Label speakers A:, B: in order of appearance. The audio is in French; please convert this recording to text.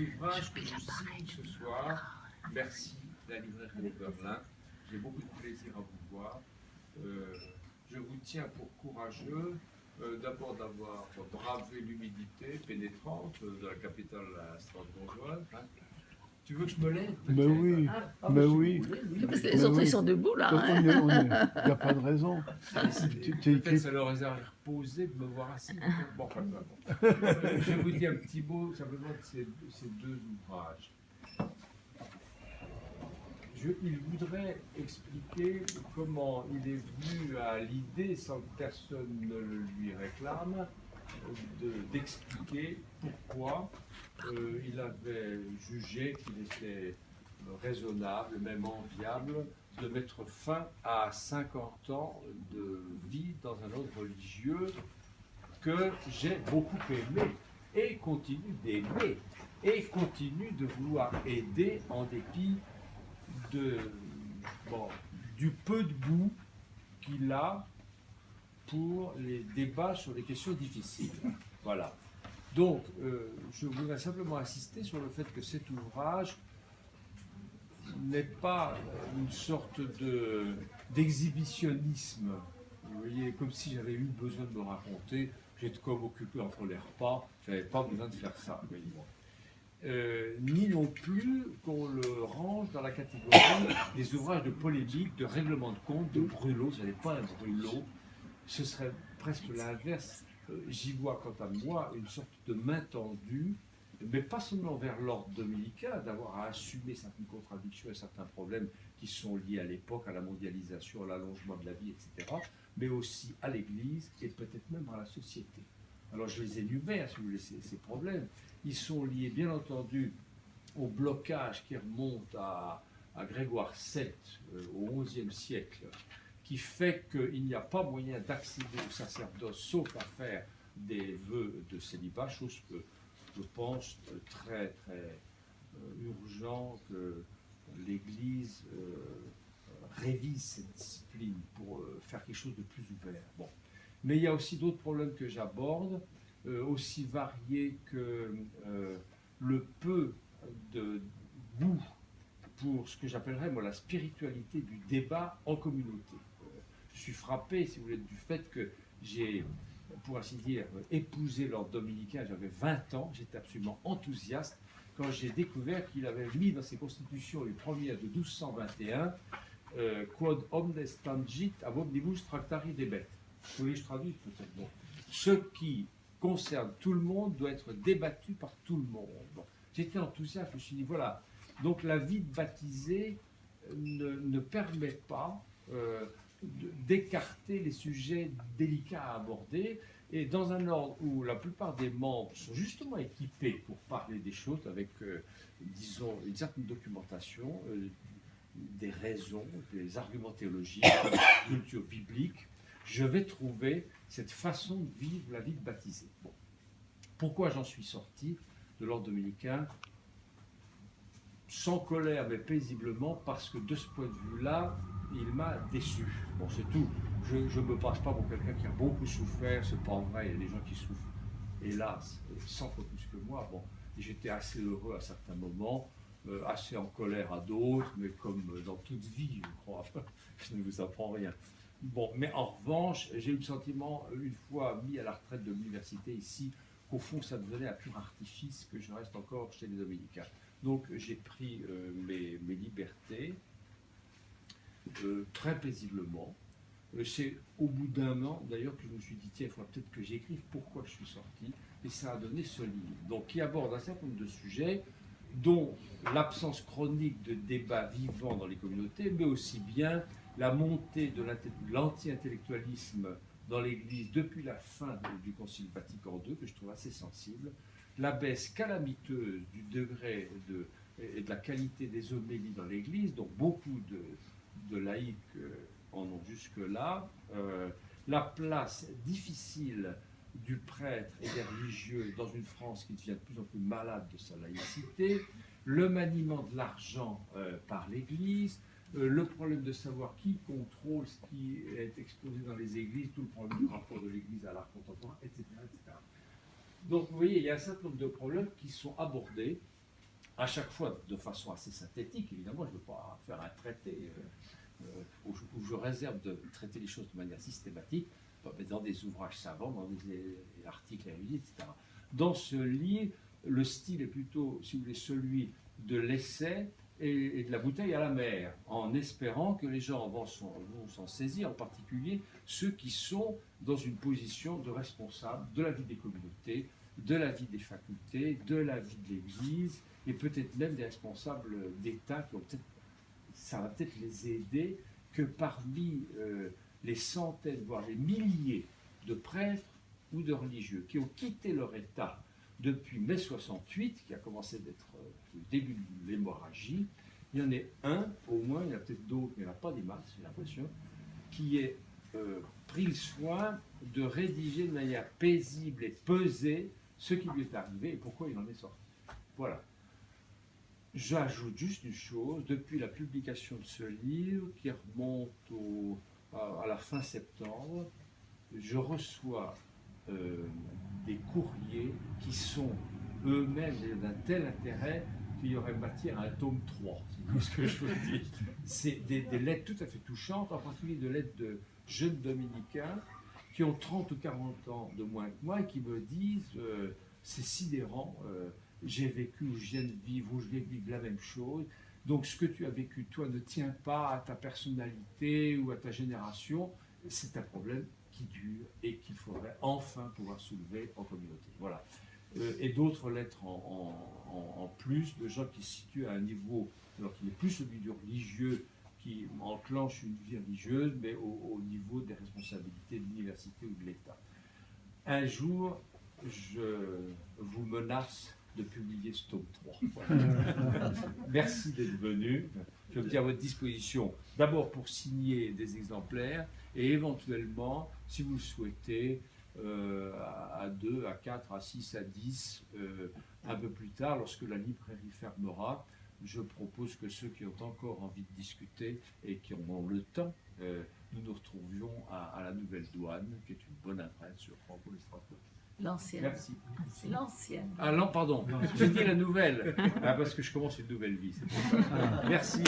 A: Ouvrage que je signe ce soir. Merci, la librairie de Berlin. J'ai beaucoup de plaisir à vous voir. Je vous tiens pour courageux, d'abord d'avoir bravé l'humidité pénétrante de la capitale strasbourgeoise. Hein. Tu veux que je me lève?
B: Mais oui, mais oui.
C: Parce que les autres, ils sont debout, là.
B: Il n'y a pas de raison.
A: Peut-être ça leur a reposé de me voir assis. Bon, enfin, bon. Je vous dis un petit mot simplement de ces deux ouvrages. Il voudrait expliquer comment il est venu à l'idée, sans que personne ne le lui réclame, d'expliquer pourquoi il avait jugé qu'il était raisonnable, même enviable, de mettre fin à 50 ans de vie dans un ordre religieux que j'ai beaucoup aimé et continue d'aimer et continue de vouloir aider en dépit du peu de goût qu'il a pour les débats sur les questions difficiles. Voilà. Donc, je voudrais simplement insister sur le fait que cet ouvrage n'est pas une sorte d'exhibitionnisme. Vous voyez, comme si j'avais eu besoin de me raconter, j'étais comme occupé entre les repas, je n'avais pas besoin de faire ça. Ni non plus qu'on le range dans la catégorie des ouvrages de polémique, de règlement de compte, de brûlot. Ce n'est pas un brûlot, ce serait presque l'inverse. J'y vois, quant à moi, une sorte de main tendue, mais pas seulement vers l'ordre dominicain, d'avoir à assumer certaines contradictions et certains problèmes qui sont liés à l'époque, à la mondialisation, à l'allongement de la vie, etc., mais aussi à l'Église et peut-être même à la société. Alors je les énumère, si vous voulez, ces problèmes. Ils sont liés, bien entendu, au blocage qui remonte à Grégoire VII, au XIe siècle, qui fait qu'il n'y a pas moyen d'accéder au sacerdoce sauf à faire des vœux de célibat, chose que je pense très, très urgent que l'Église révise cette discipline pour faire quelque chose de plus ouvert. Bon. Mais il y a aussi d'autres problèmes que j'aborde, aussi variés que le peu de goût pour ce que j'appellerais moi la spiritualité du débat en communauté. Je suis frappé, si vous voulez, du fait que j'ai, pour ainsi dire, épousé l'ordre dominicain, j'avais 20 ans, j'étais absolument enthousiaste quand j'ai découvert qu'il avait mis dans ses constitutions les premières de 1221 Quod omnes tangit ab omnibus tractari debet. Vous voulez que je traduise peut-être? Bon. Ce qui concerne tout le monde doit être débattu par tout le monde. Bon. J'étais enthousiaste, je me suis dit, voilà, donc la vie de baptisé ne permet pas d'écarter les sujets délicats à aborder, et dans un ordre où la plupart des membres sont justement équipés pour parler des choses avec, disons, une certaine documentation, des raisons, des arguments théologiques, de culture biblique, je vais trouver cette façon de vivre la vie de baptisé. Bon. Pourquoi j'en suis sorti de l'ordre dominicain? Sans colère, mais paisiblement, parce que de ce point de vue-là, il m'a déçu. Bon, c'est tout. Je ne me passe pas pour quelqu'un qui a beaucoup souffert, c'est pas vrai, il y a des gens qui souffrent, hélas, 100 fois plus que moi. Bon, j'étais assez heureux à certains moments, assez en colère à d'autres, mais comme dans toute vie, je crois, je ne vous apprends rien. Bon, mais en revanche, j'ai eu le sentiment, une fois mis à la retraite de l'université ici, qu'au fond, ça devenait un pur artifice, que je reste encore chez les dominicains. Donc j'ai pris mes libertés très paisiblement. C'est au bout d'un an, d'ailleurs, que je me suis dit, tiens, il faudra peut-être que j'écrive pourquoi je suis sorti. Et ça a donné ce livre, donc, qui aborde un certain nombre de sujets, dont l'absence chronique de débats vivants dans les communautés, mais aussi bien la montée de l'anti-intellectualisme dans l'Église depuis la fin du Concile Vatican II, que je trouve assez sensible, la baisse calamiteuse du degré et de la qualité des homélies dans l'Église, donc beaucoup de laïcs en ont jusque-là, la place difficile du prêtre et des religieux dans une France qui devient de plus en plus malade de sa laïcité, le maniement de l'argent par l'Église, le problème de savoir qui contrôle ce qui est exposé dans les églises, tout le problème du rapport de l'Église à l'art contemporain, etc., etc. Donc vous voyez, il y a un certain nombre de problèmes qui sont abordés à chaque fois de façon assez synthétique, évidemment, je ne veux pas faire un traité où je réserve de traiter les choses de manière systématique, mais dans des ouvrages savants, dans des articles érudits, etc. Dans ce livre, le style est plutôt, si vous voulez, celui de l'essai et de la bouteille à la mer, en espérant que les gens vont s'en saisir, en particulier ceux qui sont dans une position de responsable de la vie des communautés, de la vie des facultés, de la vie de l'Église, et peut-être même des responsables d'État qui ont peut-être, ça va peut-être les aider, que parmi les centaines, voire les milliers de prêtres ou de religieux qui ont quitté leur État depuis mai 68, qui a commencé d'être le début de l'hémorragie, il y en a un, au moins, il y en a peut-être d'autres, mais il n'y en a pas des masses, j'ai l'impression, qui ait pris le soin de rédiger de manière paisible et pesée ce qui lui est arrivé et pourquoi il en est sorti. Voilà. J'ajoute juste une chose, depuis la publication de ce livre, qui remonte à la fin septembre, je reçois des courriers qui sont eux-mêmes d'un tel intérêt qu'il y aurait matière à un tome 3, c'est ce que je vous dis. C'est des lettres tout à fait touchantes, en particulier de lettres de jeunes dominicains qui ont 30 ou 40 ans de moins que moi et qui me disent c'est sidérant, j'ai vécu ou je viens de vivre ou je vais vivre la même chose. Donc ce que tu as vécu, toi, ne tient pas à ta personnalité ou à ta génération. C'est un problème qui dure et qu'il faudrait enfin pouvoir soulever en communauté. Voilà. Et d'autres lettres en plus de gens qui se situent à un niveau, alors qui n'est plus celui du religieux, qui enclenche une vie religieuse, mais au niveau des responsabilités de l'université ou de l'État. Un jour, je vous menace de publier ce tome 3. Voilà. Merci d'être venu. Je me tiens à votre disposition, d'abord pour signer des exemplaires, et éventuellement, si vous le souhaitez, à 2, à 4, à 6, à 10, un peu plus tard, lorsque la librairie fermera, je propose que ceux qui ont encore envie de discuter et qui en ont le temps, nous nous retrouvions à la Nouvelle Douane, qui est une bonne adresse sur Franco et Strasbourg.
C: L'ancienne.
A: Merci.
C: C'est l'ancienne.
A: Ah non, pardon, j'ai dit la nouvelle, parce que je commence une nouvelle vie, c'est pour ça. Merci.